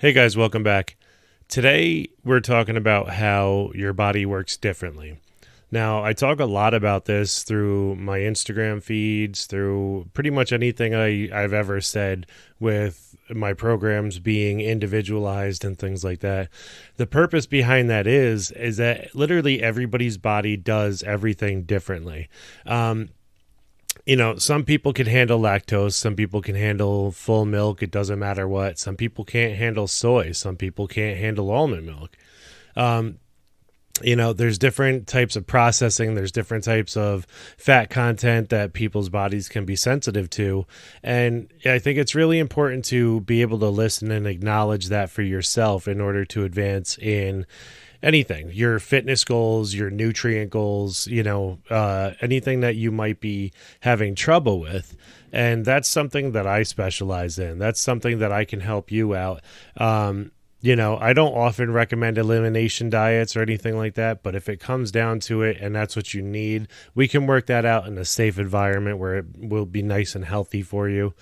Hey guys, welcome back. Today we're talking about how your body works differently. Now, I talk a lot about this through my Instagram feeds, through pretty much anything I've ever said with my programs being individualized and things like that. The purpose behind that is that literally everybody's body does everything differently. Some people can handle lactose, some people can handle full milk, it doesn't matter what. Some people can't handle soy, some people can't handle almond milk. Um, there's different types of processing, there's different types of fat content that people's bodies can be sensitive to. And I think it's really important to be able to listen and acknowledge that for yourself in order to advance in anything, your fitness goals, your nutrient goals, anything that you might be having trouble with. And that's something that I specialize in. That's something that I can help you out. I don't often recommend elimination diets or anything like that, but if it comes down to it and that's what you need, we can work that out in a safe environment where it will be nice and healthy for you.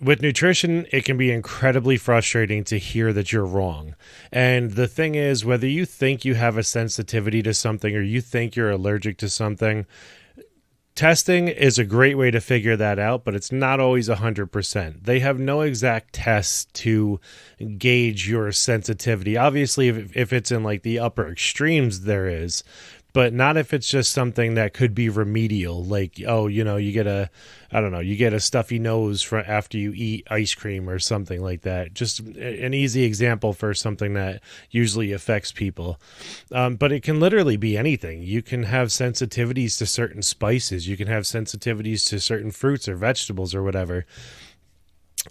With nutrition, it can be incredibly frustrating to hear that you're wrong. And the thing is, whether you think you have a sensitivity to something or you think you're allergic to something, testing is a great way to figure that out, but it's not always 100%. They have no exact tests to gauge your sensitivity. Obviously, if it's in like the upper extremes, there is, but not if it's just something that could be remedial. Like, you get a stuffy nose after you eat ice cream or something like that. Just an easy example for something that usually affects people. But it can literally be anything. You can have sensitivities to certain spices. You can have sensitivities to certain fruits or vegetables or whatever.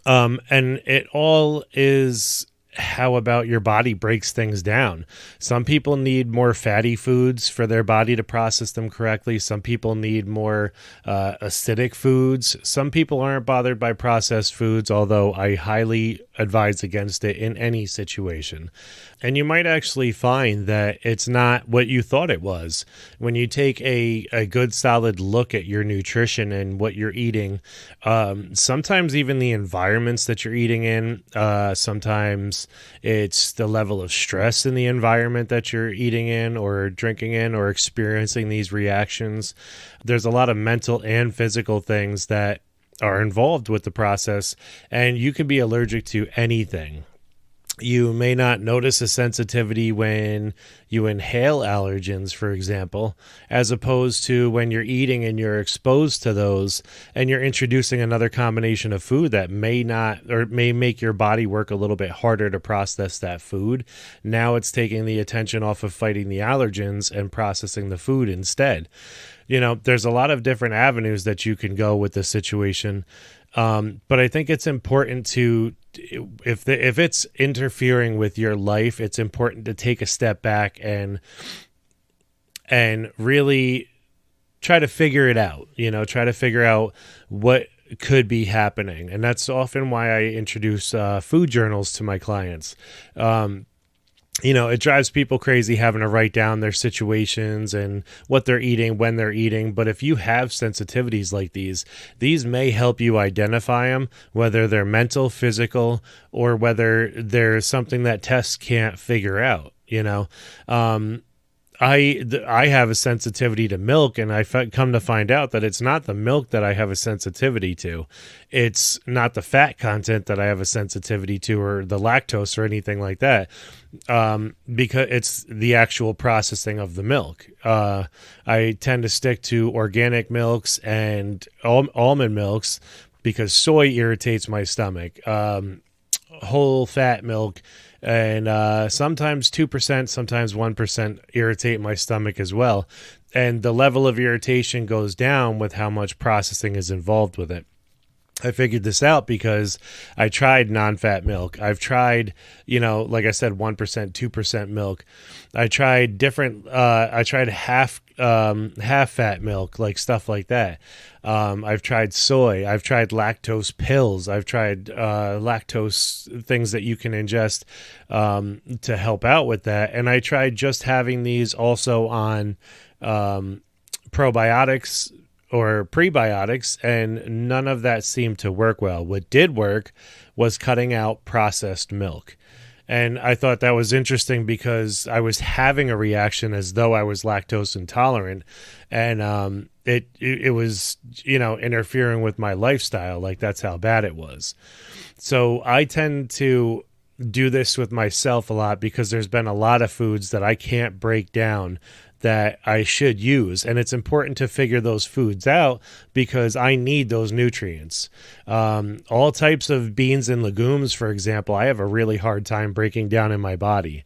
And it all is how about your body breaks things down. Some people need more fatty foods for their body to process them correctly. Some people need more acidic foods. Some people aren't bothered by processed foods, although I highly advise against it in any situation. And you might actually find that it's not what you thought it was. When you take a good solid look at your nutrition and what you're eating, sometimes even the environments that you're eating in, sometimes it's the level of stress in the environment that you're eating in or drinking in or experiencing these reactions. There's a lot of mental and physical things that are involved with the process, and you can be allergic to anything. You may not notice a sensitivity when you inhale allergens, for example, as opposed to when you're eating and you're exposed to those and you're introducing another combination of food that may not or may make your body work a little bit harder to process that food. Now it's taking the attention off of fighting the allergens and processing the food instead. There's a lot of different avenues that you can go with this situation. But I think it's important to, if it's interfering with your life, it's important to take a step back and really try to figure it out, try to figure out what could be happening. And that's often why I introduce food journals to my clients. It drives people crazy having to write down their situations and what they're eating, when they're eating. But if you have sensitivities like these may help you identify them, whether they're mental, physical, or whether there's something that tests can't figure out, I have a sensitivity to milk, and come to find out that it's not the milk that I have a sensitivity to. It's not the fat content that I have a sensitivity to, or the lactose or anything like that, because it's the actual processing of the milk. I tend to stick to organic milks and almond milks because soy irritates my stomach. Whole fat milk and sometimes 2%, sometimes 1% irritate my stomach as well. And the level of irritation goes down with how much processing is involved with it. I figured this out because I tried non-fat milk. I've tried, like I said, 1%, 2% milk. I tried different, I tried half fat milk, like stuff like that. I've tried soy. I've tried lactose pills. I've tried lactose things that you can ingest to help out with that. And I tried just having these also on probiotics or prebiotics, and none of that seemed to work well. What did work was cutting out processed milk. And I thought that was interesting because I was having a reaction as though I was lactose intolerant, and it was, interfering with my lifestyle. Like, that's how bad it was. So I tend to do this with myself a lot because there's been a lot of foods that I can't break down that I should use. And it's important to figure those foods out because I need those nutrients. All types of beans and legumes, for example, I have a really hard time breaking down in my body.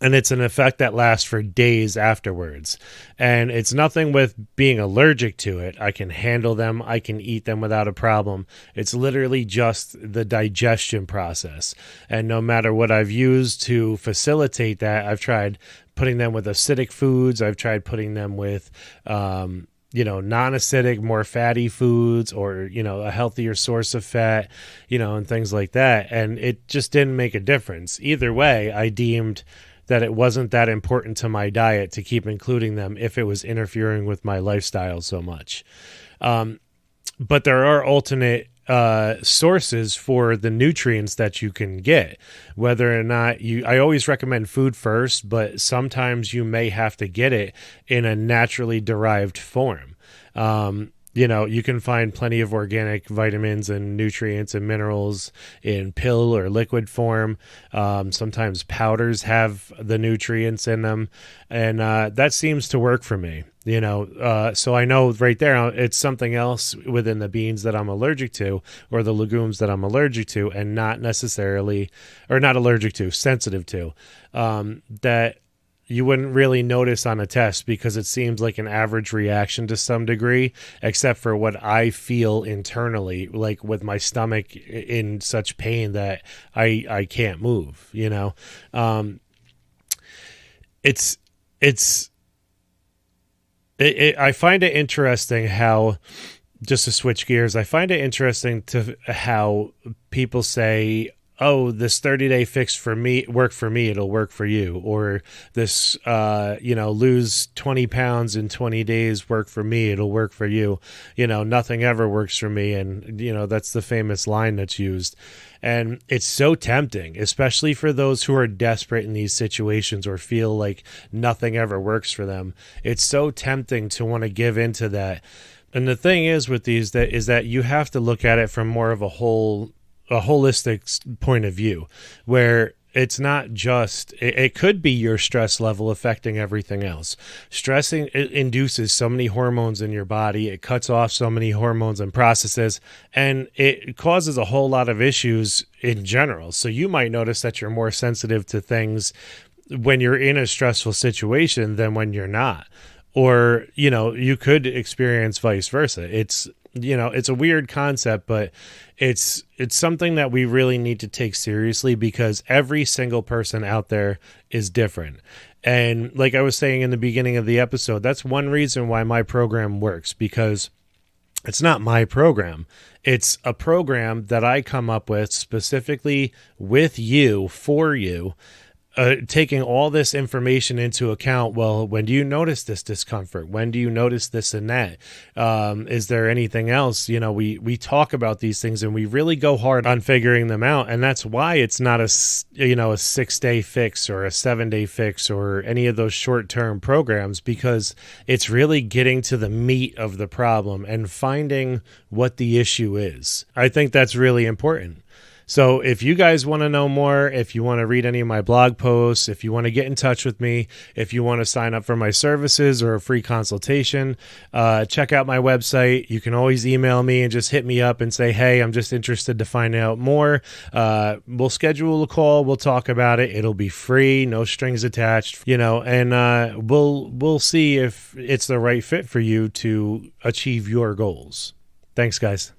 And it's an effect that lasts for days afterwards. And it's nothing with being allergic to it. I can handle them. I can eat them without a problem. It's literally just the digestion process. And no matter what I've used to facilitate that, I've tried putting them with acidic foods. I've tried putting them with, non-acidic, more fatty foods, or, a healthier source of fat, and things like that. And it just didn't make a difference. Either way, I deemed that it wasn't that important to my diet to keep including them if it was interfering with my lifestyle so much. But there are alternate sources for the nutrients that you can get, whether or not I always recommend food first, but sometimes you may have to get it in a naturally derived form. You can find plenty of organic vitamins and nutrients and minerals in pill or liquid form. Sometimes powders have the nutrients in them, and that seems to work for me. So I know right there it's something else within the beans that I'm allergic to, or the legumes that I'm allergic to, and not necessarily, or not allergic to, sensitive to, that you wouldn't really notice on a test because it seems like an average reaction to some degree, except for what I feel internally, like with my stomach in such pain that I can't move, I find it interesting how, just to switch gears, I find it interesting to how people say, oh, this 30-day fix for me worked for me, it'll work for you. Or this, lose 20 pounds in 20 days work for me, it'll work for you. Nothing ever works for me. And, that's the famous line that's used. And it's so tempting, especially for those who are desperate in these situations or feel like nothing ever works for them. It's so tempting to want to give into that. And the thing is with these is that you have to look at it from more of a holistic point of view, where it's not just, it could be your stress level affecting everything else. Stressing, it induces so many hormones in your body. It cuts off so many hormones and processes, and it causes a whole lot of issues in general. So you might notice that you're more sensitive to things when you're in a stressful situation than when you're not. Or, you could experience vice versa. It's a weird concept, but it's something that we really need to take seriously because every single person out there is different. And like I was saying in the beginning of the episode, that's one reason why my program works, because it's not my program. It's a program that I come up with specifically with you, for you, taking all this information into account. Well, when do you notice this discomfort? When do you notice this and that? Is there anything else? We talk about these things and we really go hard on figuring them out. And that's why it's not a 6-day fix or a 7-day fix or any of those short-term programs, because it's really getting to the meat of the problem and finding what the issue is. I think that's really important. So if you guys want to know more, if you want to read any of my blog posts, if you want to get in touch with me, if you want to sign up for my services or a free consultation, check out my website. You can always email me and just hit me up and say, hey, I'm just interested to find out more. We'll schedule a call. We'll talk about it. It'll be free, no strings attached, and we'll see if it's the right fit for you to achieve your goals. Thanks, guys.